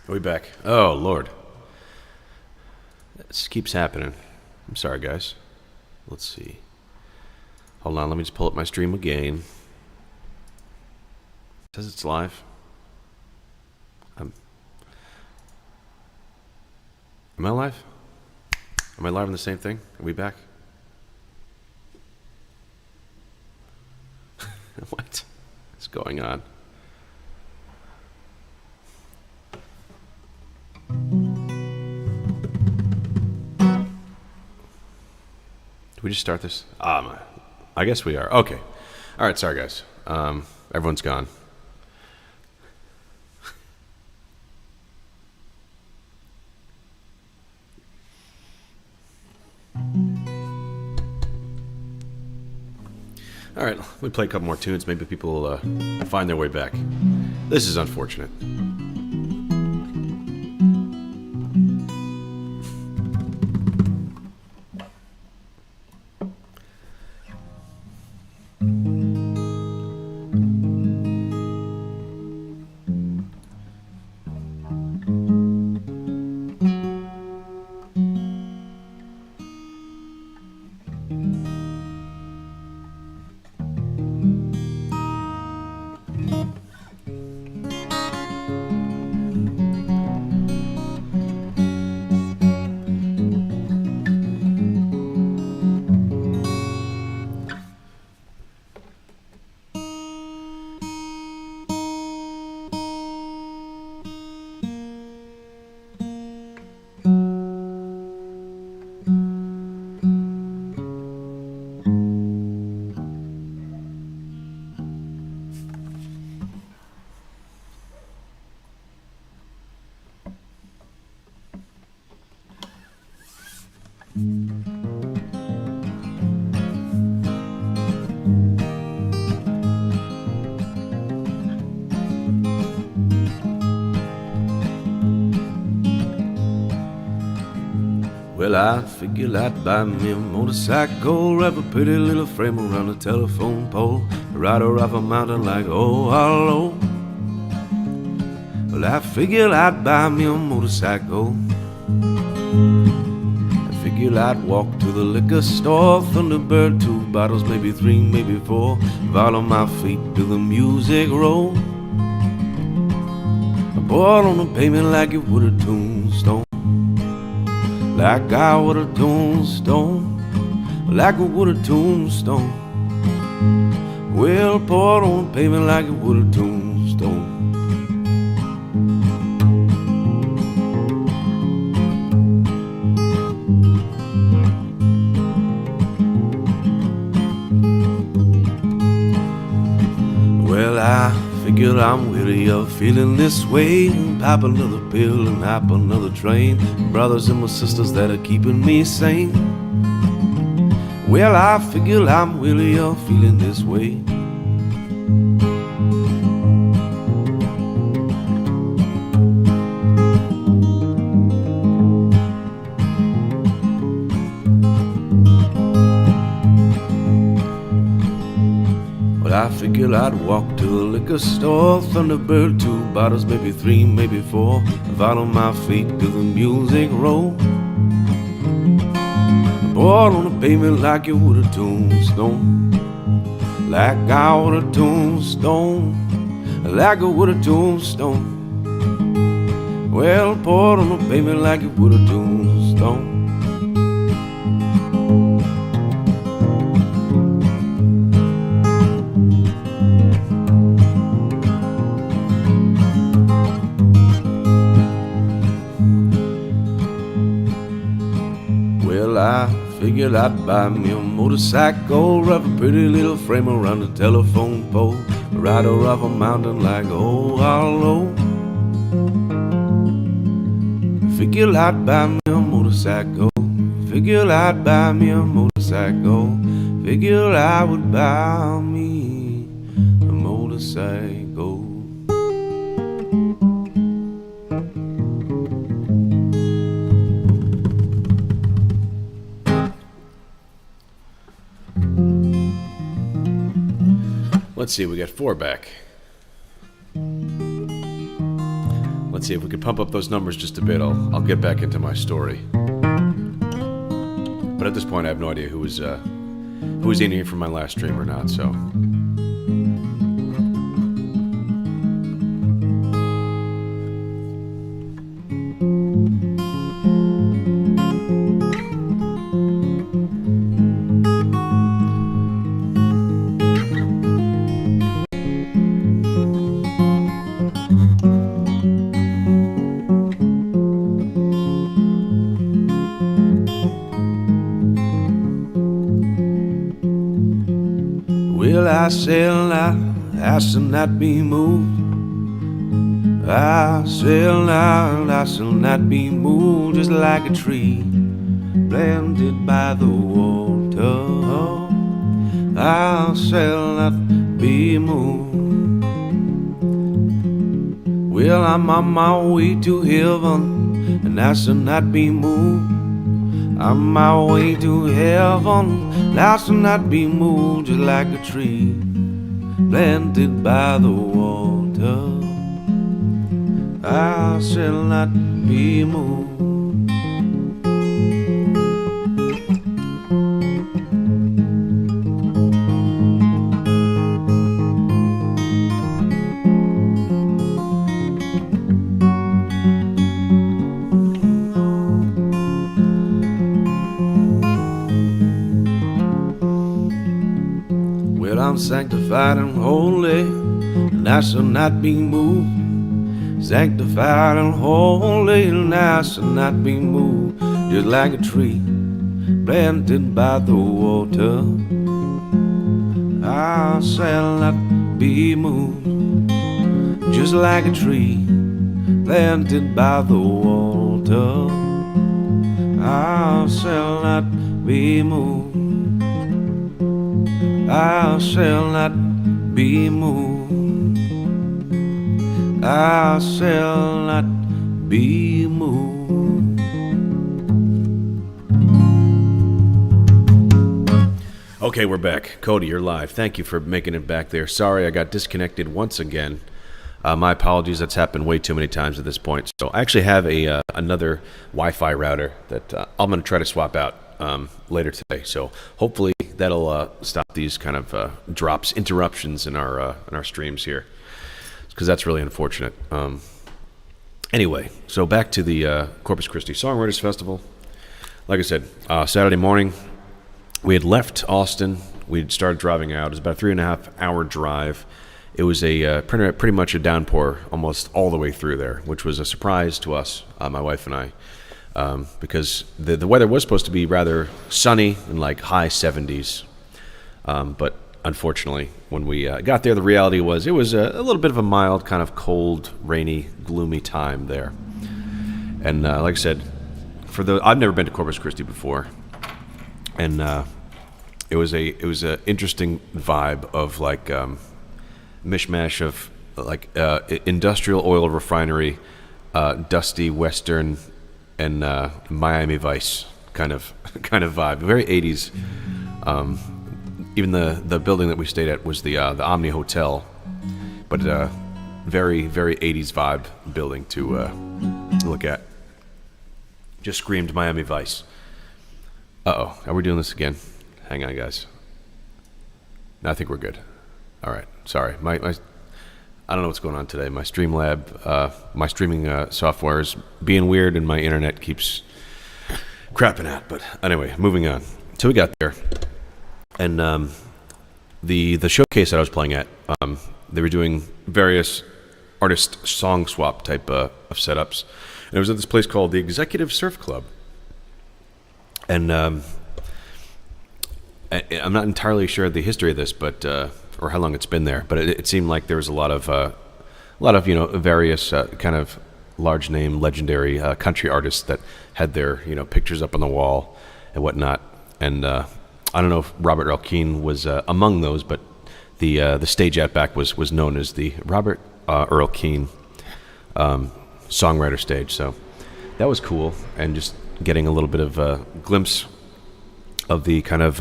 Are we back? Oh, Lord. This keeps happening. I'm sorry, guys. Let's see. Hold on, let me just pull up my stream again. It says it's live. Am I live? Am I live on the same thing? Are we back? What is going on? Did we just start this? I guess we are. Okay. All right, sorry, guys. Everyone's gone. All right, we play a couple more tunes. Maybe people will find their way back. This is unfortunate. Well, I figured I'd buy me a motorcycle, wrap a pretty little frame around a telephone pole, ride her off a mountain like, oh, hello. Well, I figured I'd buy me a motorcycle. I figured I'd walk to the liquor store, Thunderbird, 2 bottles, maybe 3, maybe 4, follow my feet to the music roll. I pour on the pavement like it would a tombstone. Like I would a tombstone, like I would a tombstone. Well, poured on the pavement like it would a tombstone. Well, I figured I'm weary of feeling this way. Pop another pill and hop another train. Brothers and my sisters that are keeping me sane. Well, I figured I'm weary of feeling this way. I figured I'd walk to the liquor store, Thunderbird, 2 bottles, maybe 3, maybe 4, follow my feet to the music roll. Poured on the pavement like it would a tombstone, like I would a tombstone, like it would a tombstone. Well, poured on the pavement like it would a tombstone. I figured I'd buy me a motorcycle, wrap a pretty little frame around a telephone pole, ride her off a mountain like, oh, hello. Figured I'd buy me a motorcycle, figured I'd buy me a motorcycle, figured I would buy me a motorcycle. Let's see, we got 4 back. let's see if we could pump up those numbers just a bit. I'll get back into my story. But at this point, I have no idea who was in here from my last stream or not. So. Well, I shall not be moved. I shall not be moved, just like a tree planted by the water. I shall not be moved. Well, I'm on my way to heaven, and I shall not be moved. On my way to heaven, and I shall not be moved, just like a tree planted by the water. I shall not be moved. Well, I'm sanctified and holy, and I shall not be moved. Sanctified and holy, and I shall not be moved, just like a tree planted by the water. I shall not be moved, just like a tree planted by the water. I shall not be moved. I shall not be moved. I shall not be moved. Okay, we're back. Cody, you're live. Thank you for making it back there. Sorry, I got disconnected once again. My apologies. That's happened way too many times at this point. So I actually have another Wi-Fi router that I'm going to try to swap out later today. So hopefully that'll stop these kind of interruptions in our streams here, because that's really unfortunate. Anyway, so back to the Corpus Christi Songwriters Festival. Like I said, Saturday morning, we had left Austin. We'd started driving out. It was about a 3.5-hour drive. It was a pretty much a downpour almost all the way through there, which was a surprise to us, my wife and I, because the weather was supposed to be rather sunny and like high 70s. But unfortunately, when we got there, the reality was it was a little bit of a mild, kind of cold, rainy, gloomy time there. And like I said, I've never been to Corpus Christi before, and it was a interesting vibe of like mishmash of like industrial oil refinery, dusty Western, and Miami Vice kind of vibe. Very 80s. Even the building that we stayed at was the Omni Hotel, but very, very 80s vibe building to look at. Just screamed Miami Vice. Uh-oh, are we doing this again? Hang on, guys. No, I think we're good. All right, sorry. My I don't know what's going on today. My Streamlab, my streaming software is being weird, and my internet keeps crapping out. But anyway, moving on. So we got there. And the showcase that I was playing at, they were doing various artist song swap type of setups. And it was at this place called the Executive Surf Club. And I'm not entirely sure of the history of this, but or how long it's been there. But it seemed like there was a lot of various kind of large name, legendary country artists that had their pictures up on the wall and whatnot. And I don't know if Robert Earl Keen was among those, but the stage out back was known as the Robert Earl Keen songwriter stage. So that was cool, and just getting a little bit of a glimpse of the kind of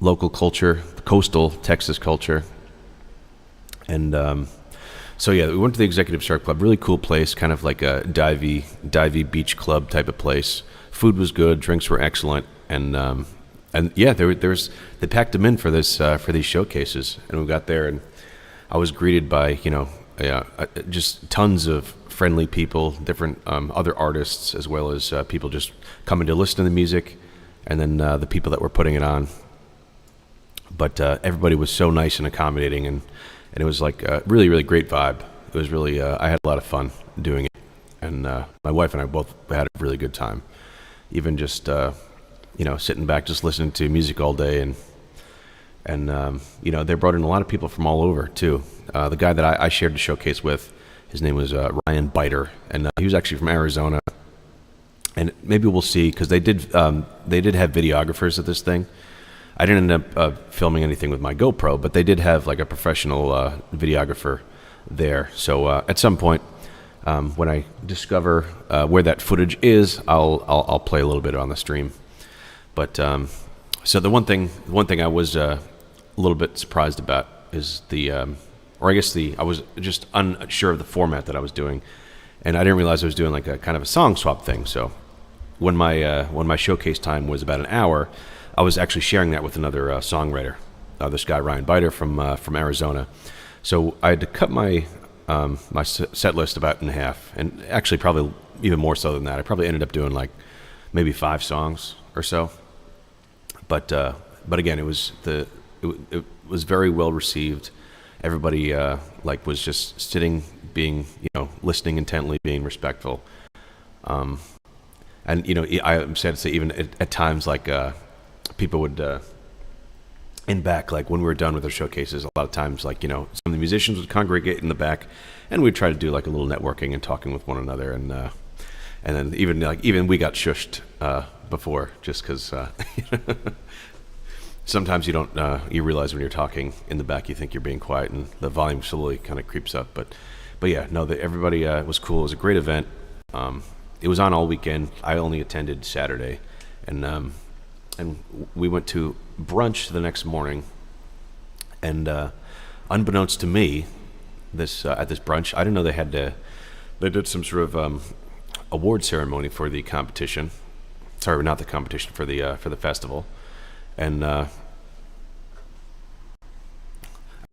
local culture, coastal Texas culture. And So yeah, we went to the Executive Shark Club. Really cool place, kind of like a divey beach club type of place. Food was good, drinks were excellent, and yeah, they packed them in for for these showcases, and we got there, and I was greeted by just tons of friendly people, different other artists, as well as people just coming to listen to the music, and then the people that were putting it on. But everybody was so nice and accommodating, and it was like a really, really great vibe. It was really, I had a lot of fun doing it. And my wife and I both had a really good time. Even just, sitting back, just listening to music all day. And they brought in a lot of people from all over, too. The guy that I shared the showcase with, his name was Ryan Biter. And he was actually from Arizona. And maybe we'll see, because they did have videographers at this thing. I didn't end up filming anything with my GoPro, but they did have like a professional videographer there. So at some point, when I discover where that footage is, I'll play a little bit on the stream. But so the one thing I was a little bit surprised about is I was just unsure of the format that I was doing, and I didn't realize I was doing like a kind of a song swap thing. So when my showcase time was about an hour, I was actually sharing that with another songwriter, this guy Ryan Biter from Arizona. So I had to cut my set list about in half, and actually probably even more so than that. I probably ended up doing like maybe 5 songs or so. But again, it was very well received. Everybody was just sitting, being listening intently, being respectful. And I'm sad to say, even at times people would in back, like when we were done with our showcases, a lot of times some of the musicians would congregate in the back, and we'd try to do like a little networking and talking with one another, and then even we got shushed before, just because sometimes you don't you realize when you're talking in the back, you think you're being quiet, and the volume slowly kind of creeps up. But yeah, no, everybody was cool. It was a great event. It was on all weekend. I only attended Saturday, and we went to brunch the next morning, and unbeknownst to me, at this brunch, I didn't know they did some sort of award ceremony for the competition. Sorry, not the competition, for the festival, and I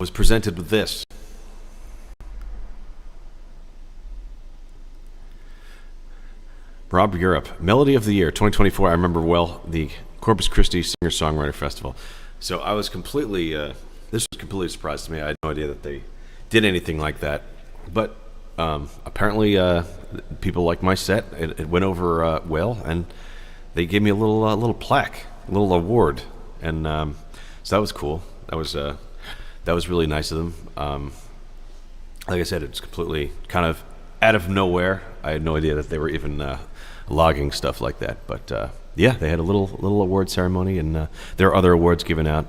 was presented with this. Rob Europe, Melody of the Year 2024. I remember well the Corpus Christi Singer-Songwriter Festival. So I was completely, this was completely a surprise to me. I had no idea that they did anything like that. But apparently people liked my set. It went over well, and they gave me a little plaque, a little award. And so that was cool. That was really nice of them. Like I said, it's completely kind of out of nowhere. I had no idea that they were even logging stuff like that. But yeah, they had a little award ceremony, and there are other awards given out,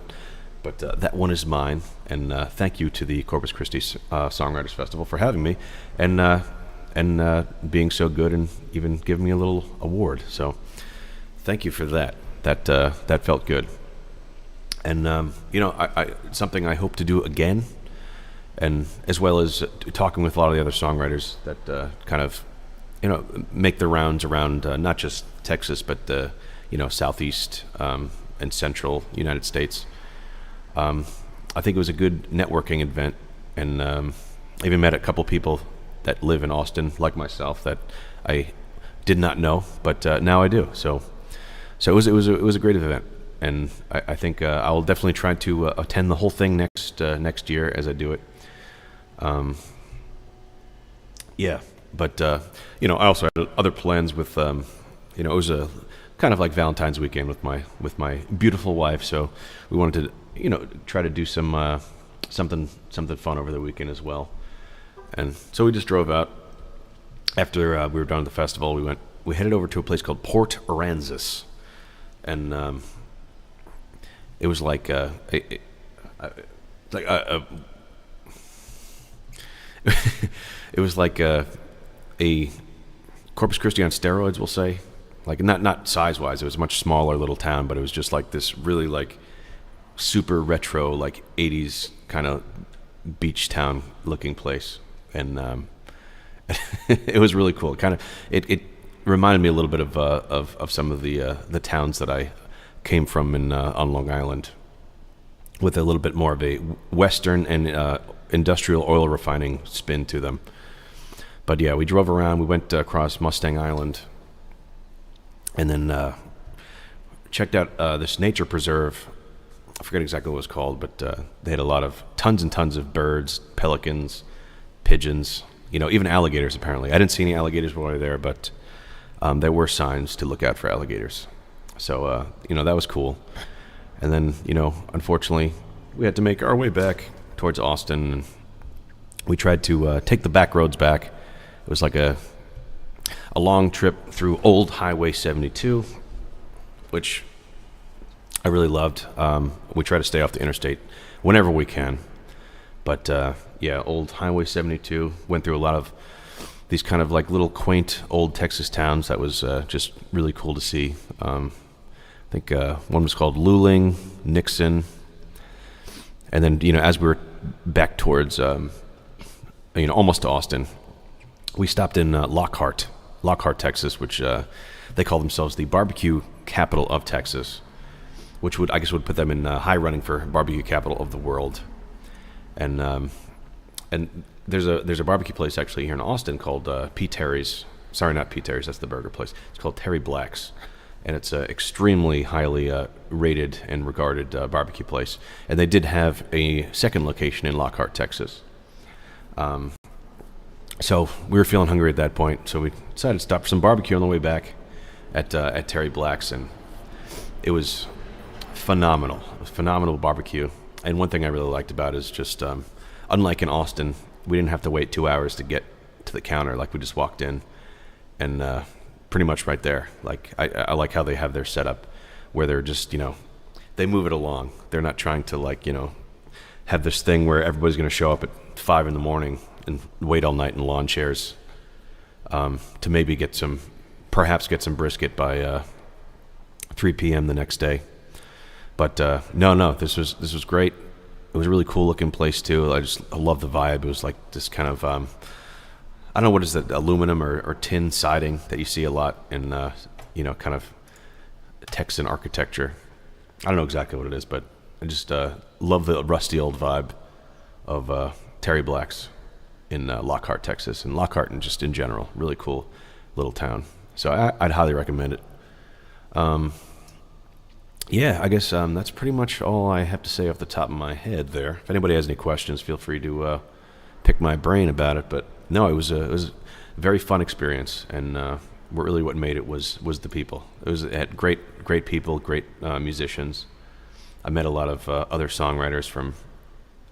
but that one is mine. And thank you to the Corpus Christi Songwriters Festival for having me, and being so good, and even giving me a little award. So thank you for that. That felt good. And I something I hope to do again, and as well as talking with a lot of the other songwriters that kind of make the rounds around not just Texas, but the southeast and central United States. I think it was a good networking event, and I even met a couple people that live in Austin, like myself, that I did not know, but now I do. So it was a great event, and I think I will definitely try to attend the whole thing next year as I do it. Yeah, but I also had other plans with it was a kind of like Valentine's weekend with my beautiful wife, so we wanted to try to do some something fun over the weekend as well. And so we just drove out after we were done at the festival. We headed over to a place called Port Aransas, and it was like it was like a Corpus Christi on steroids, we'll say. Like not size-wise, it was a much smaller little town, but it was just like this really like super retro, like 80s kind of beach town looking place. and it was really cool. It reminded me a little bit of some of the towns that I came from on Long Island, with a little bit more of a Western and industrial oil refining spin to them. But yeah, we drove around. We went across Mustang Island, and then checked out this nature preserve. I forget exactly what it was called, but they had tons and tons of birds, pelicans, pigeons, even alligators apparently. I didn't see any alligators while we were there, but there were signs to look out for alligators. So, that was cool. And then, unfortunately, we had to make our way back towards Austin. And we tried to take the back roads back. It was like a long trip through old Highway 72, which I really loved. We try to stay off the interstate whenever we can. But, old Highway 72, went through a lot of these kind of like little quaint old Texas towns. That was just really cool to see. I think one was called Luling, Nixon. And then, as we were back towards, almost to Austin, we stopped in Lockhart, Texas, which they call themselves the barbecue capital of Texas, which would put them in high running for barbecue capital of the world. And there's a barbecue place actually here in Austin called P. Terry's. Sorry, not P. Terry's. That's the burger place. It's called Terry Black's, and it's an extremely highly rated and regarded barbecue place. And they did have a second location in Lockhart, Texas. So we were feeling hungry at that point, so we decided to stop for some barbecue on the way back at Terry Black's, and it was phenomenal. It was phenomenal barbecue. And one thing I really liked about it is just, unlike in Austin, we didn't have to wait 2 hours to get to the counter. Like, we just walked in, and pretty much right there. Like, I like how they have their setup, where they're just, they move it along. They're not trying to, have this thing where everybody's going to show up at 5 a.m. and wait all night in lawn chairs to maybe perhaps get some brisket by 3 p.m. the next day. But no, this was great. It was a really cool looking place too. I love the vibe. It was like this kind of I don't know what is that, aluminum or tin siding that you see a lot in kind of Texan architecture. I don't know exactly what it is, but I just love the rusty old vibe of Terry Black's in Lockhart, Texas, and Lockhart and just in general, really cool little town. So I'd highly recommend it. I guess that's pretty much all I have to say off the top of my head there. If anybody has any questions, feel free to pick my brain about it. But no, it was a very fun experience, and what made it was the people. It had great people, great musicians. I met a lot of other songwriters from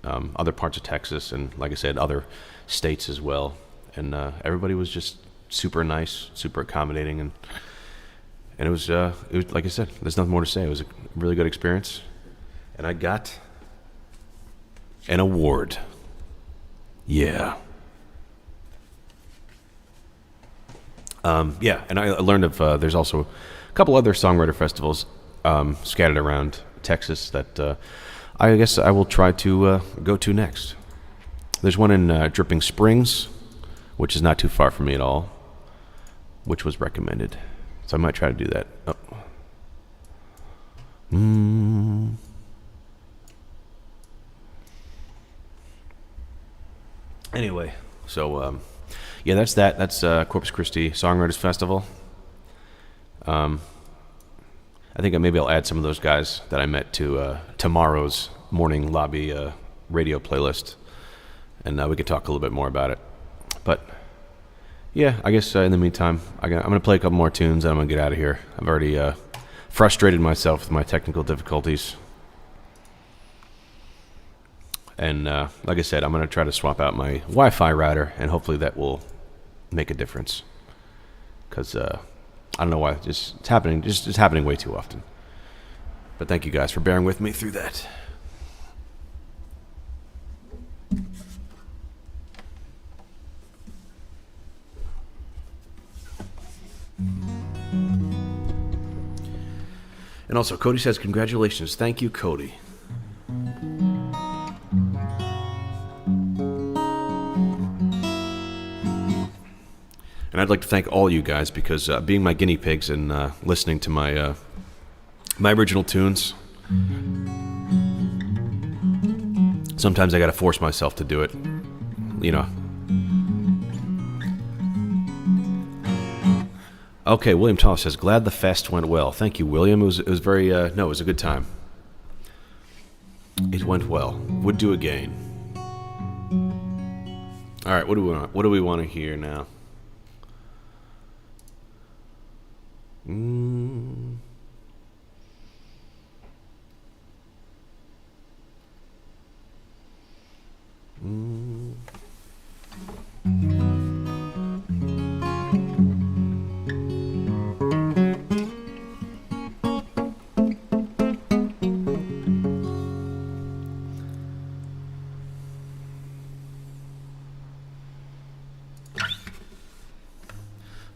other parts of Texas, and like I said, other states as well. And everybody was just super nice, super accommodating, and it was like I said, there's nothing more to say. It was a really good experience, and I got an award. Yeah. And I learned of there's also a couple other songwriter festivals scattered around Texas that I guess I will try to go to next. There's one in Dripping Springs, which is not too far from me at all, which was recommended. So I might try to do that. Anyway, so that's that. That's Corpus Christi Songwriters Festival. I think maybe I'll add some of those guys that I met to tomorrow's morning lobby radio playlist, and we could talk a little bit more about it. But yeah, I guess in the meantime, I'm going to play a couple more tunes, and I'm going to get out of here. I've already frustrated myself with my technical difficulties. And like I said, I'm going to try to swap out my Wi-Fi router, and hopefully that will make a difference. Because I don't know why, it's happening way too often. But thank you guys for bearing with me through that. And also, Cody says, congratulations. Thank you, Cody. And I'd like to thank all you guys because being my guinea pigs and listening to my my original tunes, sometimes I got to force myself to do it. You know. Okay, William Thomas says, glad the fest went well. Thank you, William. It was very, no, it was a good time. It went well. Would do again. All right, what do we want? What do we want to hear now?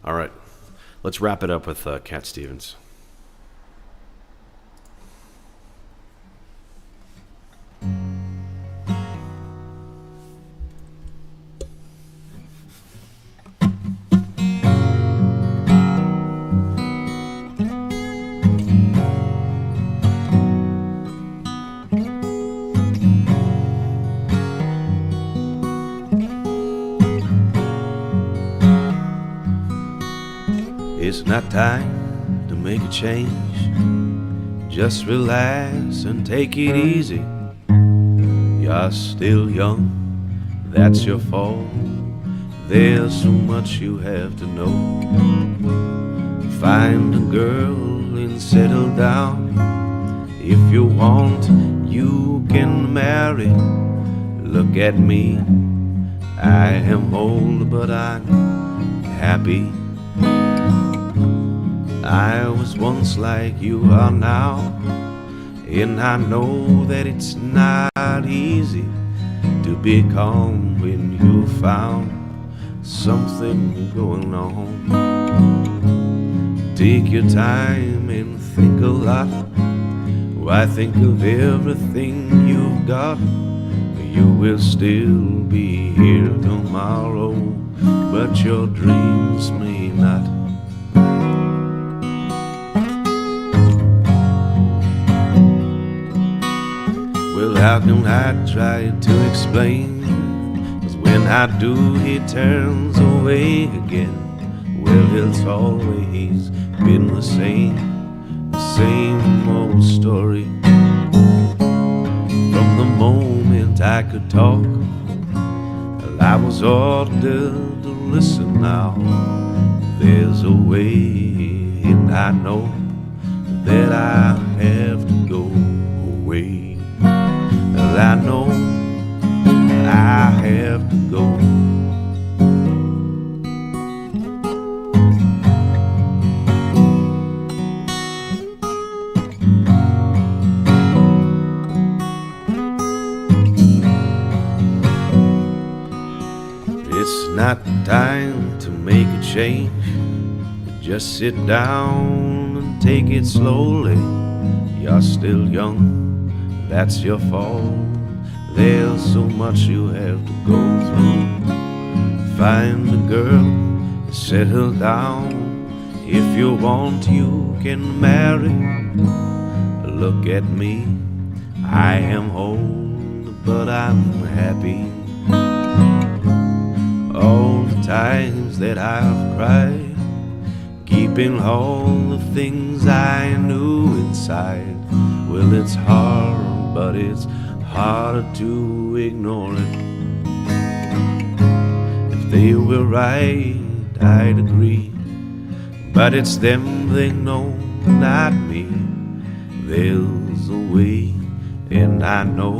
All right, let's wrap it up with Cat Stevens. It's not time to make a change. Just relax and take it easy. You're still young, that's your fault. There's so much you have to know. Find a girl and settle down. If you want, you can marry. Look at me, I am old but I'm happy. I was once like you are now, and I know that it's not easy to be calm when you found something going on. Take your time and think a lot. Why, think of everything you've got. You will still be here tomorrow, but your dreams may not. Well, how can I try to explain? 'Cause when I do, he turns away again. Well, it's always been the same old story. From the moment I could talk, well, I was ordered to listen now. There's a way, and I know that I have to go away. Well, I know I have to go. It's not time to make a change. Just sit down and take it slowly. You're still young, that's your fault. There's so much you have to go through. Find a girl, settle down. If you want, you can marry. Look at me, I am old, but I'm happy. All the times that I've cried, keeping all the things I knew inside. Well, it's hard, but it's harder to ignore it. If they were right, I'd agree, but it's them they know, not me. There's a way, and I know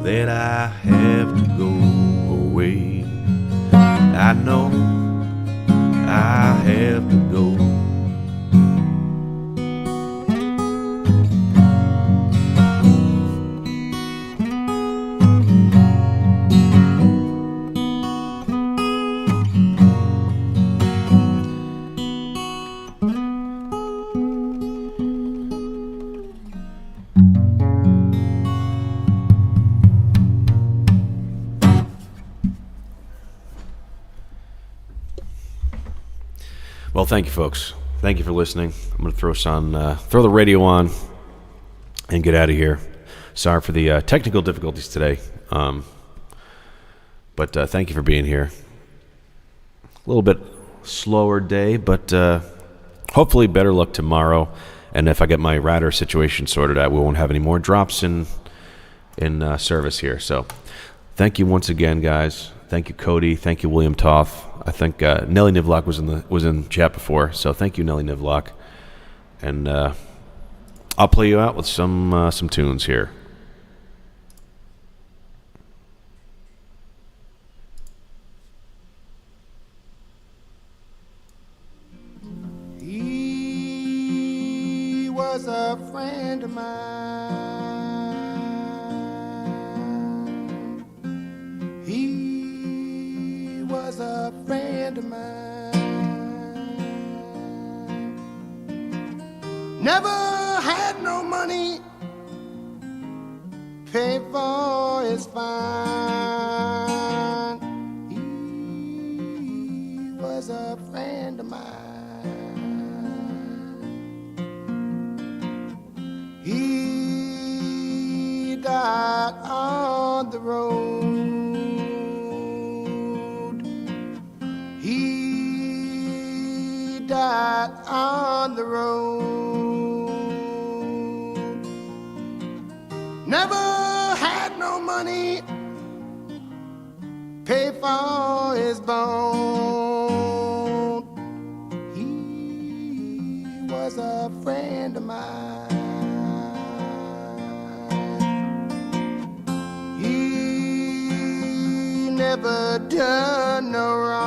that I have to go away. I know I have to go. Well, thank you, folks. Thank you for listening. I'm going to throw the radio on, and get out of here. Sorry for the technical difficulties today, but thank you for being here. A little bit slower day, but hopefully better luck tomorrow. And if I get my router situation sorted out, we won't have any more drops in service here. So thank you once again, guys. Thank you, Cody. Thank you, William Toth. I think Nelly Nivlock was in chat before, so thank you, Nelly Nivlock. And I'll play you out with some tunes here. He was a friend of mine. He was a friend of mine. Never had no money, pay for his fine. He was a friend of mine. He died on the road. He died on the road. Never had no money, pay for his bone. He was a friend of mine. He never done no wrong.